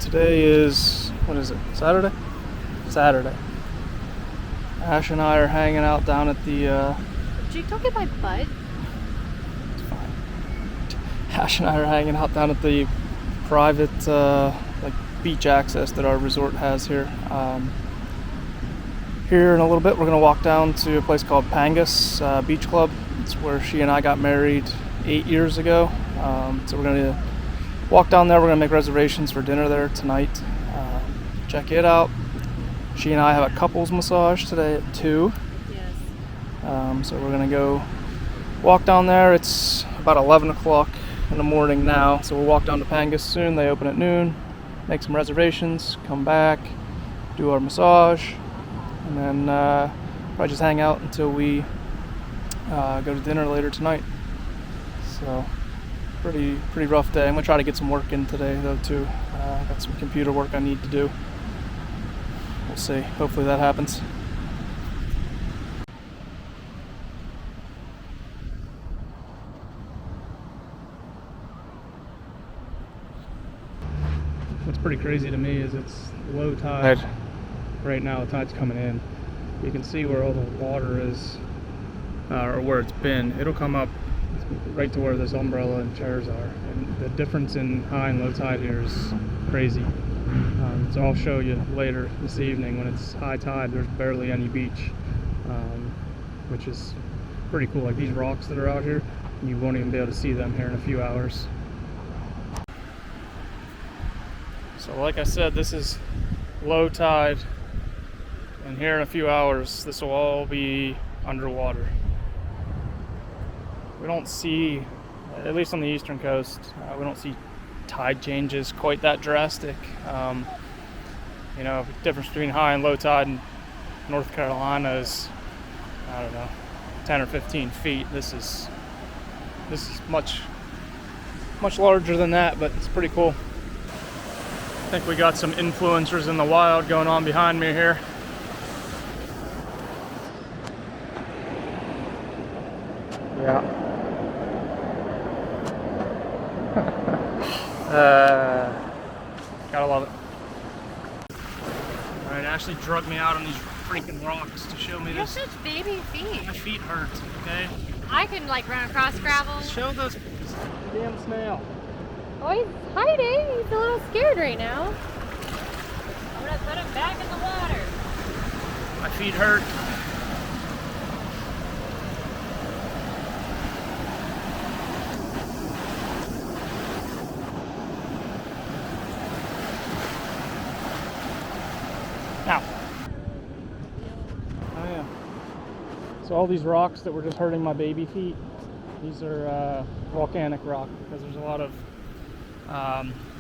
Today is, what is it, Saturday? Saturday. Ash and I are hanging out down at the, Jake, don't get my butt. It's fine. Ash and I are hanging out down at the private, like, beach access that our resort has here. Here in a little bit, we're going to walk down to a place called Pangas Beach Club. It's where she and I got married 8 years ago. So we're going to walk down there. We're going to make reservations for dinner there tonight. Check it out. She and I have a couples massage today at 2. Yes. So we're going to go walk down there. It's about 11 o'clock in the morning now. So we'll walk down to Pangas soon. They open at noon. Make some reservations. Come back. Do our massage. And then probably just hang out until we go to dinner later tonight. So pretty rough day. I'm gonna try to get some work in today though too. Got some computer work I need to do. We'll see. Hopefully that happens. What's pretty crazy to me is it's low tide. Right now the tide's coming in. You can see where all the water is, or where it's been. It'll come up right to where this umbrella and chairs are. And the difference in high and low tide here is crazy. So I'll show you later this evening when it's high tide. There's barely any beach, which is pretty cool. Like these rocks that are out here, you won't even be able to see them here in a few hours. So like I said, this is low tide. And here in a few hours, this will all be underwater. We don't see, at least on the eastern coast, we don't see tide changes quite that drastic. You know, the difference between high and low tide in North Carolina is, I don't know, 10 or 15 feet. This is much larger than that, but it's pretty cool. I think we got some influencers in the wild going on behind me here. Yeah. Gotta love it. Alright, Ashley drugged me out on these freaking rocks to show me You have this. such baby feet. My feet hurt, okay? I can like run across gravel. Show those damn snail. Oh, he's hiding. He's a little scared right now. I'm gonna put him back in the water. My feet hurt. Now. Oh yeah. So all these rocks that were just hurting my baby feet, these are volcanic rock because there's a lot of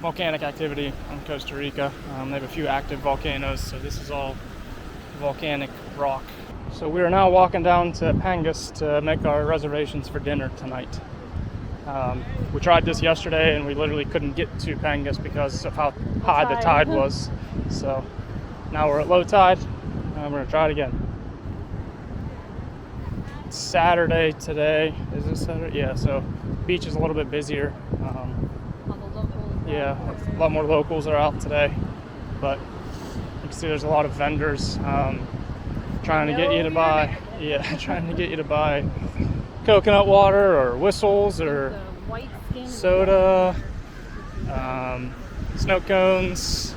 volcanic activity in Costa Rica. They have a few active volcanoes, so this is all volcanic rock. So we are now walking down to Pangas to make our reservations for dinner tonight. We tried this yesterday and we literally couldn't get to Pangas because of how high the tide was. So now we're at low tide and we're gonna try it again. It's Saturday today. Is it Saturday? Yeah, so beach is a little bit busier. Yeah, a lot more locals are out today, but you can see there's a lot of vendors trying to get you to buy, trying to get you to buy coconut water or whistles or soda, snow cones,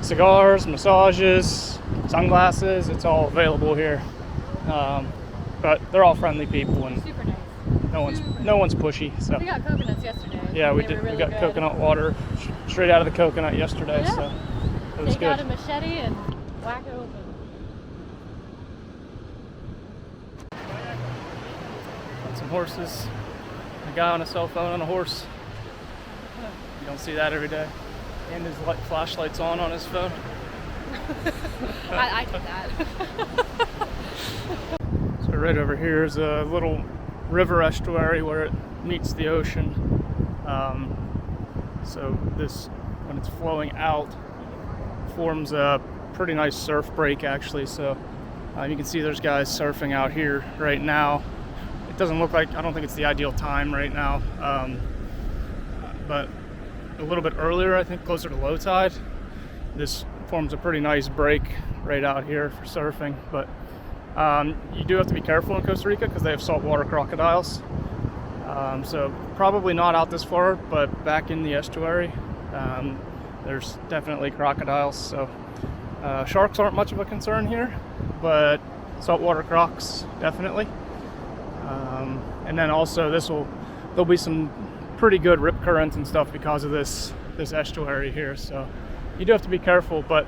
cigars, massages, sunglasses. It's all available here, but they're all friendly people and super nice. no one's pushy. So we got coconuts yesterday. yeah, we did. Really we got good. coconut water straight out of the coconut yesterday, Yeah. so it was Take good. out a machete and whack it open. Got some horses. A guy on a cell phone on a horse. You don't see that every day. And his flashlight's on his phone. I did that. So right over here is a little river estuary where it meets the ocean. So this, when it's flowing out, forms a pretty nice surf break actually. So you can see there's guys surfing out here right now. It doesn't look like, I don't think it's the ideal time right now, but a little bit earlier, I think closer to low tide, this forms a pretty nice break right out here for surfing. But you do have to be careful in Costa Rica because they have saltwater crocodiles. So probably not out this far, but back in the estuary, there's definitely crocodiles. So sharks aren't much of a concern here, but saltwater crocs definitely. And then also there'll be some pretty good rip currents and stuff because of this estuary here. So you do have to be careful, but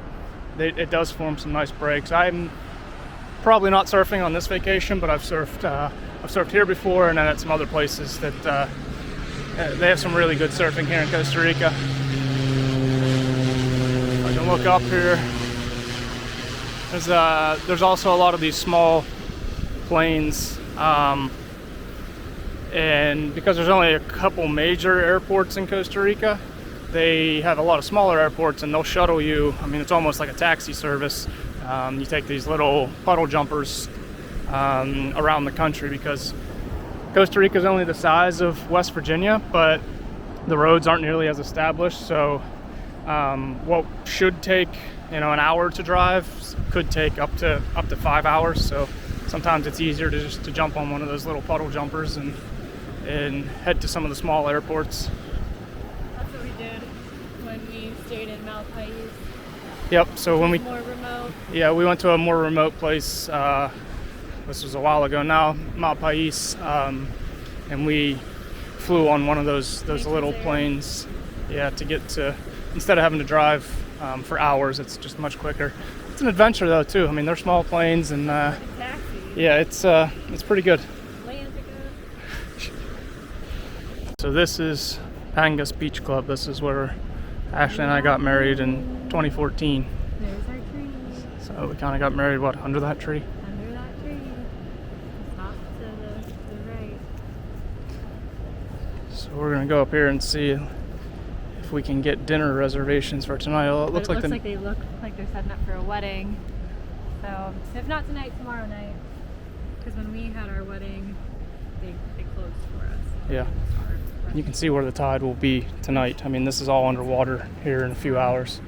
it does form some nice breaks. I'm probably not surfing on this vacation, but I've surfed here before, and then at some other places that they have some really good surfing here in Costa Rica. I can look up here. There's also a lot of these small planes, and because there's only a couple major airports in Costa Rica, they have a lot of smaller airports, and they'll shuttle you. I mean, it's almost like a taxi service. You take these little puddle jumpers around the country, because Costa Rica is only the size of West Virginia, but the roads aren't nearly as established. So what should take an hour to drive could take up to 5 hours. So sometimes it's easier to jump on one of those little puddle jumpers and head to some of the small airports. That's what we did when we stayed in Malpais. Yep. So when more remote. Yeah, we went to a more remote place. This was a while ago now, Malpais, and we flew on one of those little planes. Yeah, to get to, instead of having to drive for hours, it's just much quicker. It's an adventure though too. I mean, they're small planes, and yeah, it's pretty good. So this is Pangas Beach Club. This is where Ashley and I got married in 2014. There's our tree. So we kind of got married, under that tree? Under that tree. It's off to the right. So we're gonna go up here and see if we can get dinner reservations for tonight. Well, it looks like they look like they're setting up for a wedding. So if not tonight, tomorrow night. Because when we had our wedding, they closed for us. Yeah. You can see where the tide will be tonight. I mean, this is all underwater here in a few hours.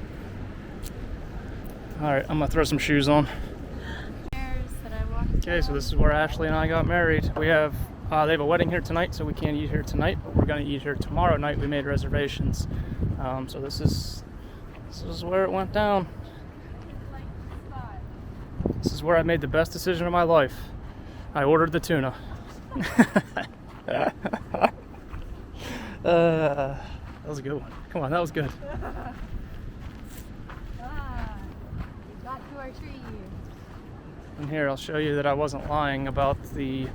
All right, I'm gonna throw some shoes on. Okay, so this is where Ashley and I got married. We have they have a wedding here tonight, so we can't eat here tonight, but we're gonna eat here tomorrow night. We made reservations. So this is where it went down. This is where I made the best decision of my life. I ordered the tuna. That was a good one. Come on, that was good. We got to our tree. And here, I'll show you that I wasn't lying about the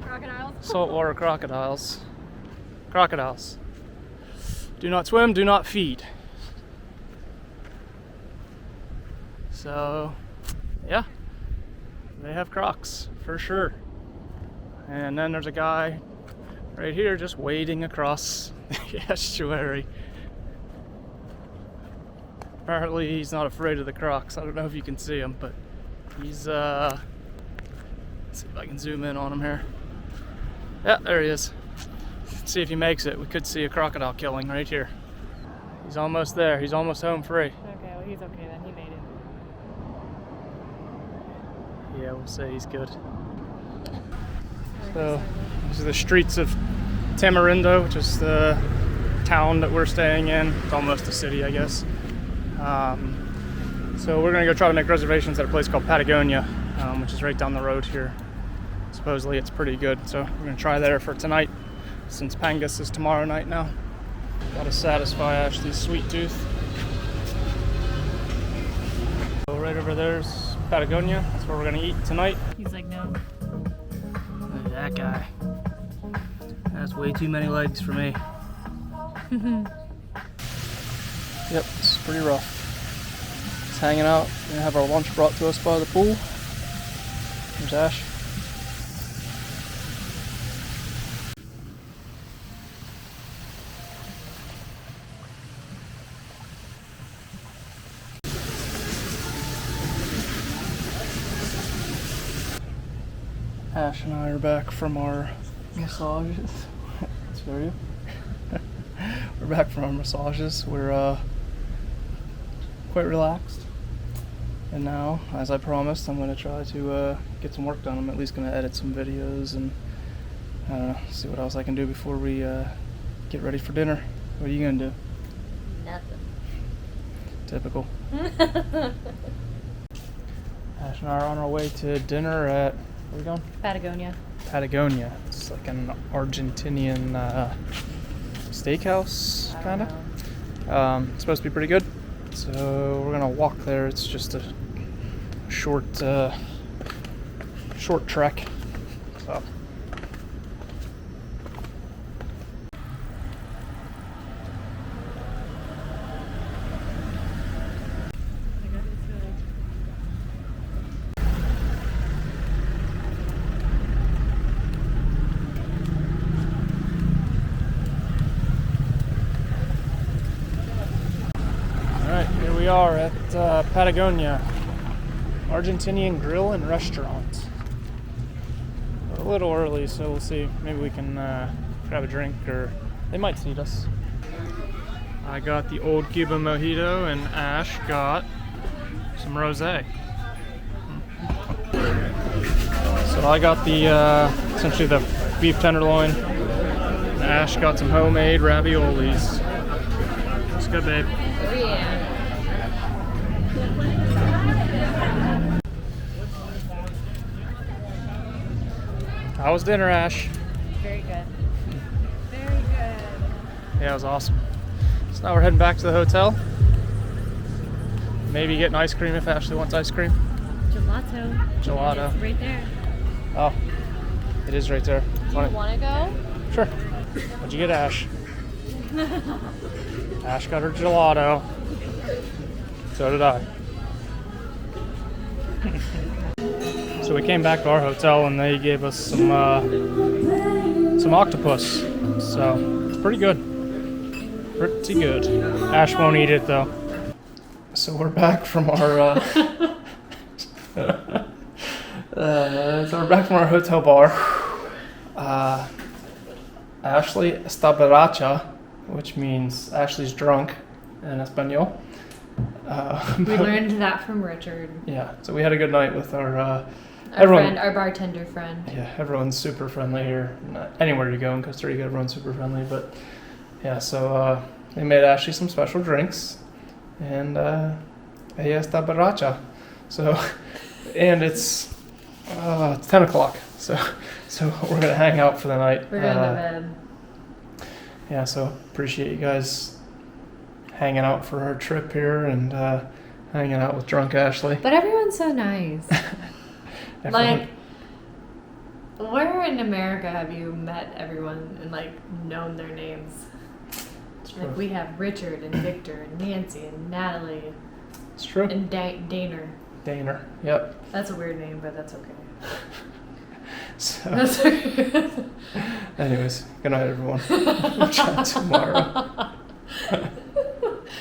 Crocodiles? saltwater crocodiles. Crocodiles. Do not swim, do not feed. So, yeah, they have crocs for sure. And then there's a guy right here just wading across the estuary. Apparently he's not afraid of the crocs. I don't know if you can see him, but he's let's see if I can zoom in on him here. Yeah, there he is. Let's see if he makes it. We could see a crocodile killing right here. He's almost there. He's almost home free. Okay, well he's okay then. He made it. Yeah, we'll say he's good. So these are the streets of Tamarindo, which is the town that we're staying in. It's almost a city, I guess. So we're gonna go try to make reservations at a place called Patagonia, which is right down the road here. Supposedly it's pretty good, so we're gonna try there for tonight, since Pangas is tomorrow night now. Gotta satisfy Ashley's sweet tooth. So right over there's Patagonia. That's where we're gonna eat tonight. He's like, no. Look at that guy. That's way too many legs for me. Yep, it's pretty rough. Just hanging out. We're gonna have our lunch brought to us by the pool. There's Ash. Ash and I are back from our massages. Show you. We're back from our massages. We're quite relaxed. And now, as I promised, I'm going to try to get some work done. I'm at least going to edit some videos and, I don't know, see what else I can do before we get ready for dinner. What are you going to do? Nothing. Typical. Ash and I are on our way to dinner at, where are we going? Patagonia. Patagonia. It's like an Argentinian steakhouse, kind of. It's supposed to be pretty good. So we're gonna walk there. It's just a short trek. So. We are at Patagonia, Argentinian Grill and Restaurant. We're a little early, so we'll see. Maybe we can grab a drink, or they might seat us. I got the old Cuba mojito, and Ash got some rosé. So I got the essentially the beef tenderloin, and Ash got some homemade raviolis. Looks good, babe. Oh yeah. How was dinner, Ash? Very good. Very good. Yeah, it was awesome. So now we're heading back to the hotel. Maybe getting ice cream if Ashley wants ice cream. Gelato. Gelato. It's right there. Oh, it is right there. Do you want to go? Sure. What'd you get, Ash? Ash got her gelato. So did I. So we came back to our hotel and they gave us some octopus. So it's pretty good. Pretty good. Ash won't eat it though. So we're back from our hotel bar. Ashley está borracha, which means Ashley's drunk in Espanol. We learned that from Richard. Yeah, so we had a good night with our friend, our bartender friend. Yeah, everyone's super friendly here. Anywhere you go in Costa Rica, everyone's super friendly. But yeah, so they made Ashley some special drinks, and ella está borracha. So, and it's 10 o'clock. So we're gonna hang out for the night. We're going to bed. Yeah, so appreciate you guys hanging out for our trip here and hanging out with drunk Ashley. But everyone's so nice. Like, where in America have you met everyone and like known their names? Like we have Richard and Victor and Nancy and Natalie. It's true. And Daner. Daner, yep. That's a weird name, but that's okay. So, That's okay. anyways, good night, everyone. We'll chat tomorrow.